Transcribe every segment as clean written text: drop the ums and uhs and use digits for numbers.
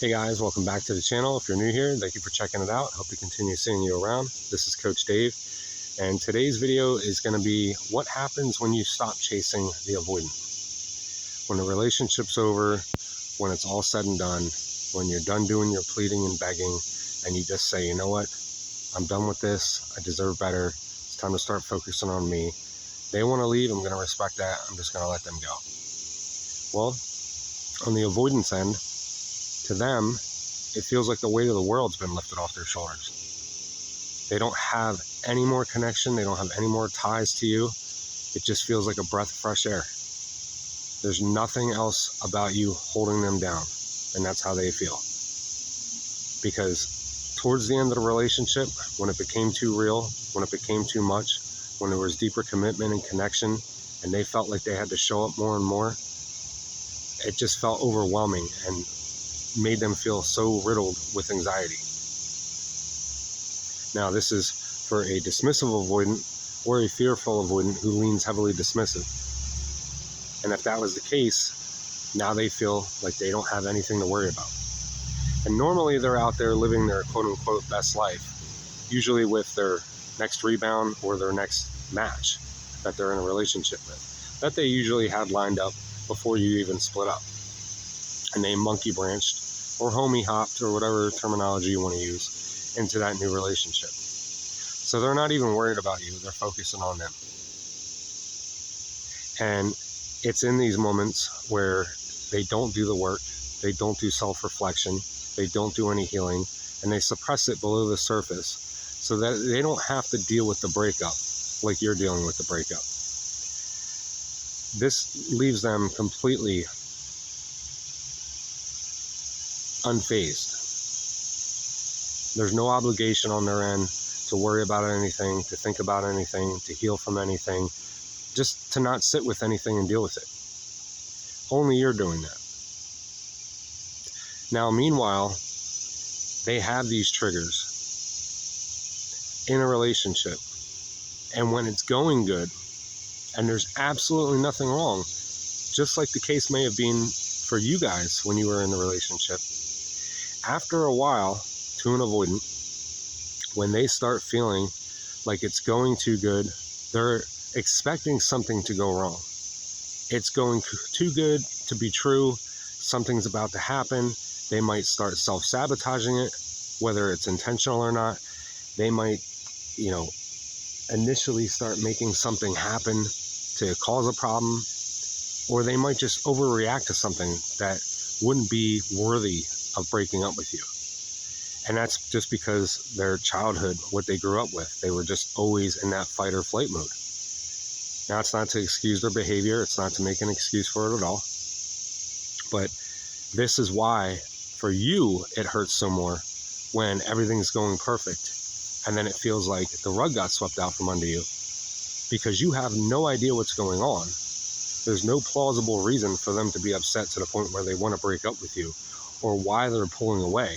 Hey guys, welcome back to the channel. If you're new here, thank you for checking it out. Hope to continue seeing you around. This is Coach Dave, and today's video is going to be what happens when you stop chasing the avoidant. When the relationship's over, when it's all said and done, when you're done doing your pleading and begging, and you just say, you know what, I'm done with this, I deserve better, it's time to start focusing on me. They want to leave, I'm going to respect that, I'm just going to let them go. Well, on the avoidance end, to them, it feels like the weight of the world's been lifted off their shoulders. They don't have any more connection. They don't have any more ties to you. It just feels like a breath of fresh air. There's nothing else about you holding them down, and that's how they feel. Because towards the end of the relationship, when it became too real, when it became too much, when there was deeper commitment and connection, and they felt like they had to show up more and more, it just felt overwhelming and made them feel so riddled with anxiety. Now, this is for a dismissive avoidant or a fearful avoidant who leans heavily dismissive. And if that was the case, now they feel like they don't have anything to worry about. And normally they're out there living their quote-unquote best life, usually with their next rebound or their next match that they're in a relationship with, that they usually had lined up before you even split up. And they monkey branched or homie hopped or whatever terminology you want to use into that new relationship. So they're not even worried about you. They're focusing on them. And it's in these moments where they don't do the work, they don't do self-reflection, they don't do any healing, and they suppress it below the surface so that they don't have to deal with the breakup like you're dealing with the breakup. This leaves them completely unfazed. There's no obligation on their end to worry about anything, to think about anything, to heal from anything, just to not sit with anything and deal with it. Only you're doing that. Now, meanwhile, they have these triggers in a relationship, and when it's going good, and there's absolutely nothing wrong, just like the case may have been for you guys when you were in the relationship, after a while, to an avoidant, when they start feeling like it's going too good, they're expecting something to go wrong. It's going too good to be true. Something's about to happen. They might start self-sabotaging it, whether it's intentional or not. They might, initially start making something happen to cause a problem, or they might just overreact to something that wouldn't be worthy of breaking up with you. And that's just because their childhood, what they grew up with, they were just always in that fight or flight mode. Now, it's not to excuse their behavior, it's not to make an excuse for it at all, but this is why for you it hurts so more when everything's going perfect and then it feels like the rug got swept out from under you because you have no idea what's going on. There's no plausible reason for them to be upset to the point where they want to break up with you or why they're pulling away.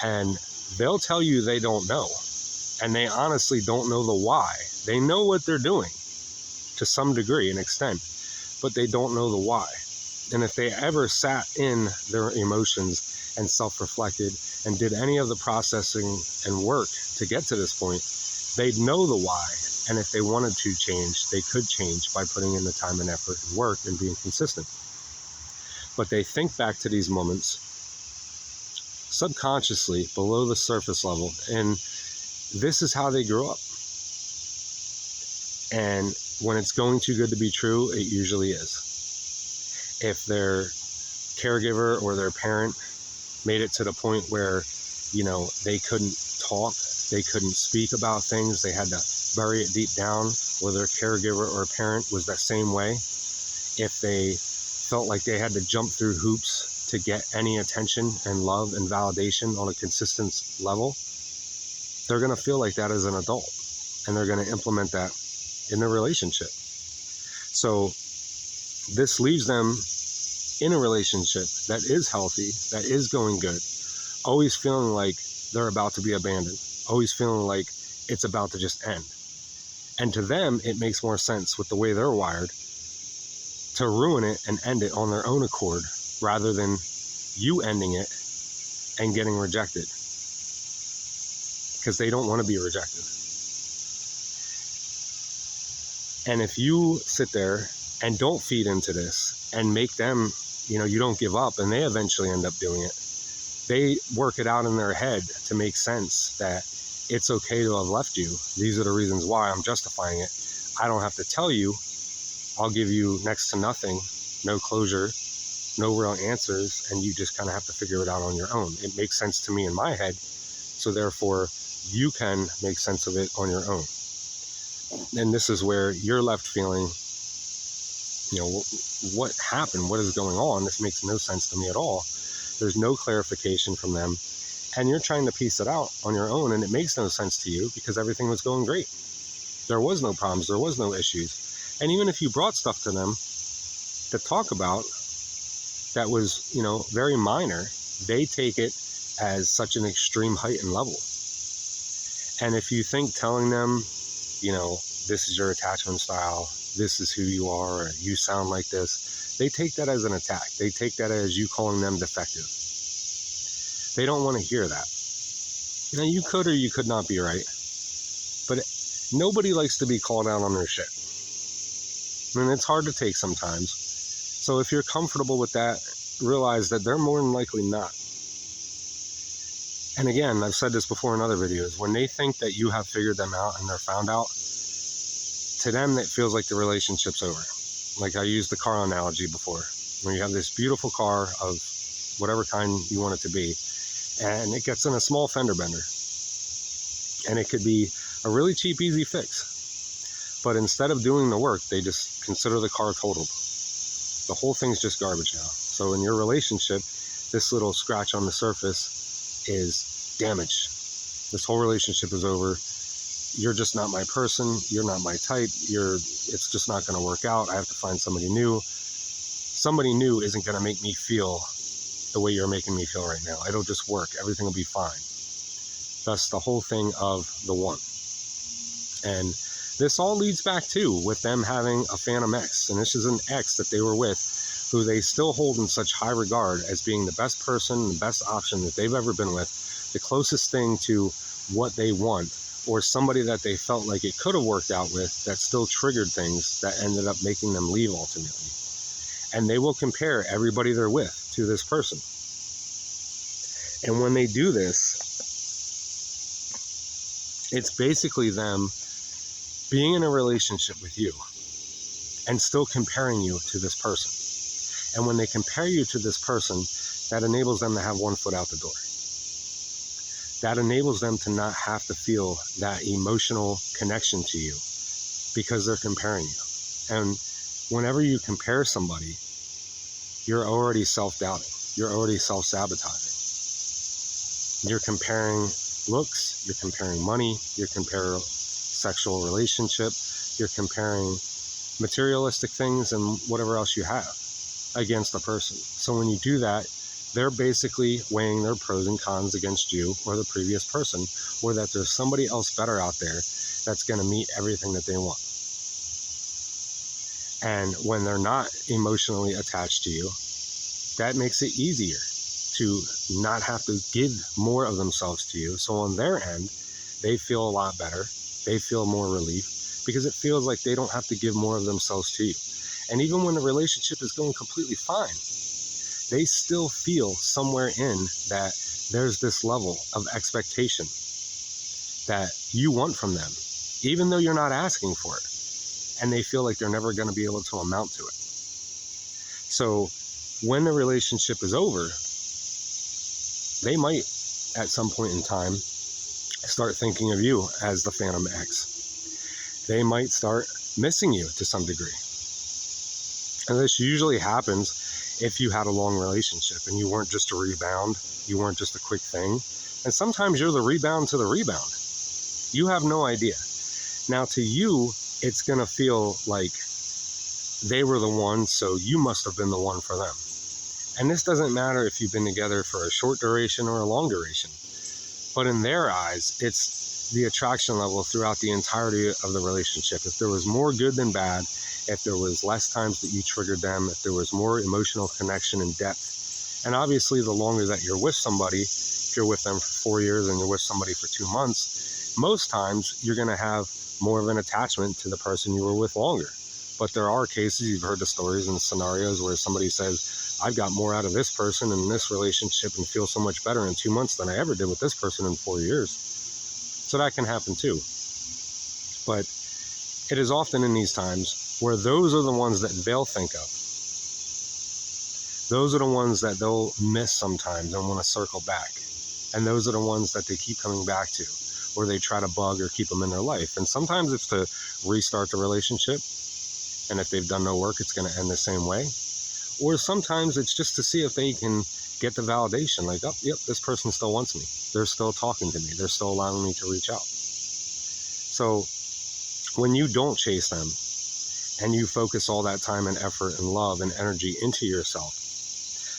And they'll tell you they don't know. And they honestly don't know the why. They know what they're doing to some degree and extent, but they don't know the why. And if they ever sat in their emotions and self-reflected and did any of the processing and work to get to this point, they'd know the why. And if they wanted to change, they could change by putting in the time and effort and work and being consistent. But they think back to these moments subconsciously below the surface level, and this is how they grew up. And when it's going too good to be true, it usually is. If their caregiver or their parent made it to the point where, they couldn't talk, they couldn't speak about things, they had to bury it deep down, or their caregiver or parent was that same way, if they felt like they had to jump through hoops to get any attention and love and validation on a consistent level, they're going to feel like that as an adult, and they're going to implement that in their relationship. So this leaves them in a relationship that is healthy, that is going good, always feeling like they're about to be abandoned, always feeling like it's about to just end. And to them, it makes more sense with the way they're wired to ruin it and end it on their own accord rather than you ending it and getting rejected because they don't want to be rejected. And if you sit there and don't feed into this and make them, you don't give up, and they eventually end up doing it, they work it out in their head to make sense that it's okay to have left you. These are the reasons why. I'm justifying it. I don't have to tell you. I'll give you next to nothing, no closure, no real answers, and you just kind of have to figure it out on your own. It makes sense to me in my head, so therefore you can make sense of it on your own. And this is where you're left feeling, what happened? What is going on? This makes no sense to me at all. There's no clarification from them, and you're trying to piece it out on your own, and it makes no sense to you because everything was going great. There was no problems. There was no issues. And even if you brought stuff to them to talk about that was, very minor, they take it as such an extreme heightened level. And if you think telling them, this is your attachment style, this is who you are, or you sound like this, they take that as an attack. They take that as you calling them defective. They don't want to hear that. You could or you could not be right, but nobody likes to be called out on their shit. And it's hard to take sometimes. So if you're comfortable with that, realize that they're more than likely not. And again, I've said this before in other videos, when they think that you have figured them out and they're found out, to them it feels like the relationship's over. Like I used the car analogy before, when you have this beautiful car of whatever kind you want it to be, and it gets in a small fender bender. And it could be a really cheap, easy fix. But instead of doing the work, they just consider the car totaled. The whole thing's just garbage now. So in your relationship, this little scratch on the surface is damage. This whole relationship is over. You're just not my person. You're not my type. It's just not going to work out. I have to find somebody new. Somebody new isn't going to make me feel the way you're making me feel right now. It'll just work. Everything will be fine. That's the whole thing of the one. And this all leads back to with them having a Phantom X. And this is an ex that they were with who they still hold in such high regard as being the best person, the best option that they've ever been with, the closest thing to what they want, or somebody that they felt like it could have worked out with that still triggered things that ended up making them leave ultimately. And they will compare everybody they're with to this person. And when they do this, it's basically them being in a relationship with you and still comparing you to this person. And when they compare you to this person, that enables them to have one foot out the door. That enables them to not have to feel that emotional connection to you because they're comparing you. And whenever you compare somebody, you're already self-doubting. You're already self-sabotaging. You're comparing looks, you're comparing money, you're comparing sexual relationship, you're comparing materialistic things and whatever else you have against a person. So when you do that, they're basically weighing their pros and cons against you or the previous person, or that there's somebody else better out there that's going to meet everything that they want. And when they're not emotionally attached to you, that makes it easier to not have to give more of themselves to you. So on their end, they feel a lot better. They feel more relief because it feels like they don't have to give more of themselves to you. And even when the relationship is going completely fine, they still feel somewhere in that there's this level of expectation that you want from them, even though you're not asking for it. And they feel like they're never going to be able to amount to it. So when the relationship is over, they might, at some point in time, start thinking of you as the Phantom X. They might start missing you to some degree. And this usually happens if you had a long relationship and you weren't just a rebound, you weren't just a quick thing. And sometimes you're the rebound to the rebound. You have no idea. Now to you, it's going to feel like they were the one, so you must have been the one for them. And this doesn't matter if you've been together for a short duration or a long duration. But in their eyes, it's the attraction level throughout the entirety of the relationship. If there was more good than bad, if there was less times that you triggered them, if there was more emotional connection and depth, And obviously, the longer that you're with somebody, if you're with them for 4 years and you're with somebody for 2 months, most times you're going to have more of an attachment to the person you were with longer. But there are cases, you've heard the stories and the scenarios where somebody says, I've got more out of this person in this relationship and feel so much better in 2 months than I ever did with this person in 4 years. So that can happen too. But it is often in these times where those are the ones that they'll think of. Those are the ones that they'll miss sometimes and want to circle back. And those are the ones that they keep coming back to, or they try to bug or keep them in their life. And sometimes it's to restart the relationship. And if they've done no work, it's going to end the same way. Or sometimes it's just to see if they can get the validation. Like, oh, yep, this person still wants me. They're still talking to me. They're still allowing me to reach out. So when you don't chase them and you focus all that time and effort and love and energy into yourself,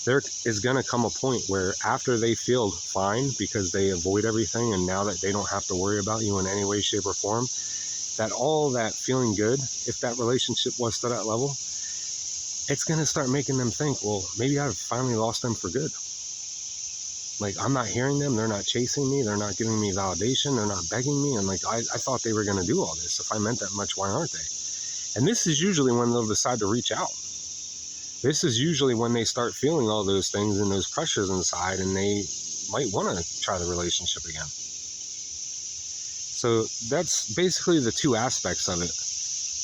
there is going to come a point where after they feel fine because they avoid everything and now that they don't have to worry about you in any way, shape, or form, that all that feeling good, if that relationship was to that level, it's going to start making them think, well, maybe I've finally lost them for good. Like, I'm not hearing them. They're not chasing me. They're not giving me validation. They're not begging me. And like, I thought they were going to do all this. If I meant that much, why aren't they? And this is usually when they'll decide to reach out. This is usually when they start feeling all those things and those pressures inside, and they might want to try the relationship again. So that's basically the two aspects of it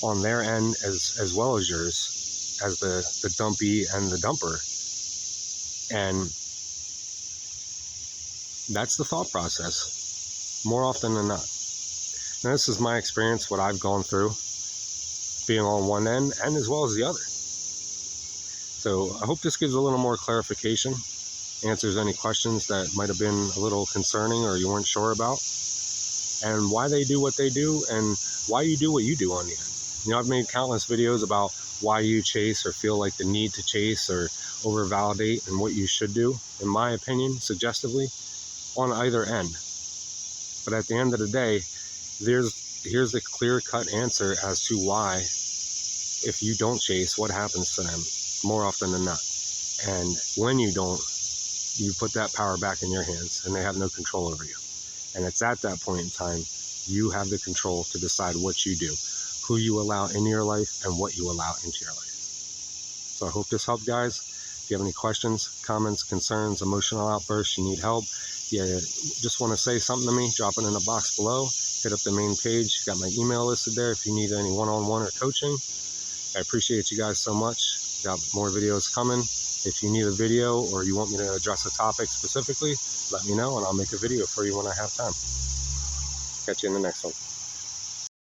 on their end as well as yours, as the dumpy and the dumper. And that's the thought process more often than not. Now, this is my experience, what I've gone through being on one end and as well as the other. So I hope this gives a little more clarification, answers any questions that might have been a little concerning or you weren't sure about, and why they do what they do and why you do what you do on the end. You know, I've made countless videos about why you chase or feel like the need to chase or over-validate and what you should do, in my opinion, suggestively, on either end. But at the end of the day, here's the clear-cut answer as to why, if you don't chase, what happens to them more often than not. And when you don't, you put that power back in your hands and they have no control over you. And it's at that point in time, you have the control to decide what you do, who you allow into your life and what you allow into your life. So I hope this helped, guys. If you have any questions, comments, concerns, emotional outbursts, you need help, you just want to say something to me, drop it in the box below. Hit up the main page. Got my email listed there if you need any one-on-one or coaching. I appreciate you guys so much. Got more videos coming. If you need a video or you want me to address a topic specifically, let me know and I'll make a video for you when I have time. Catch you in the next one.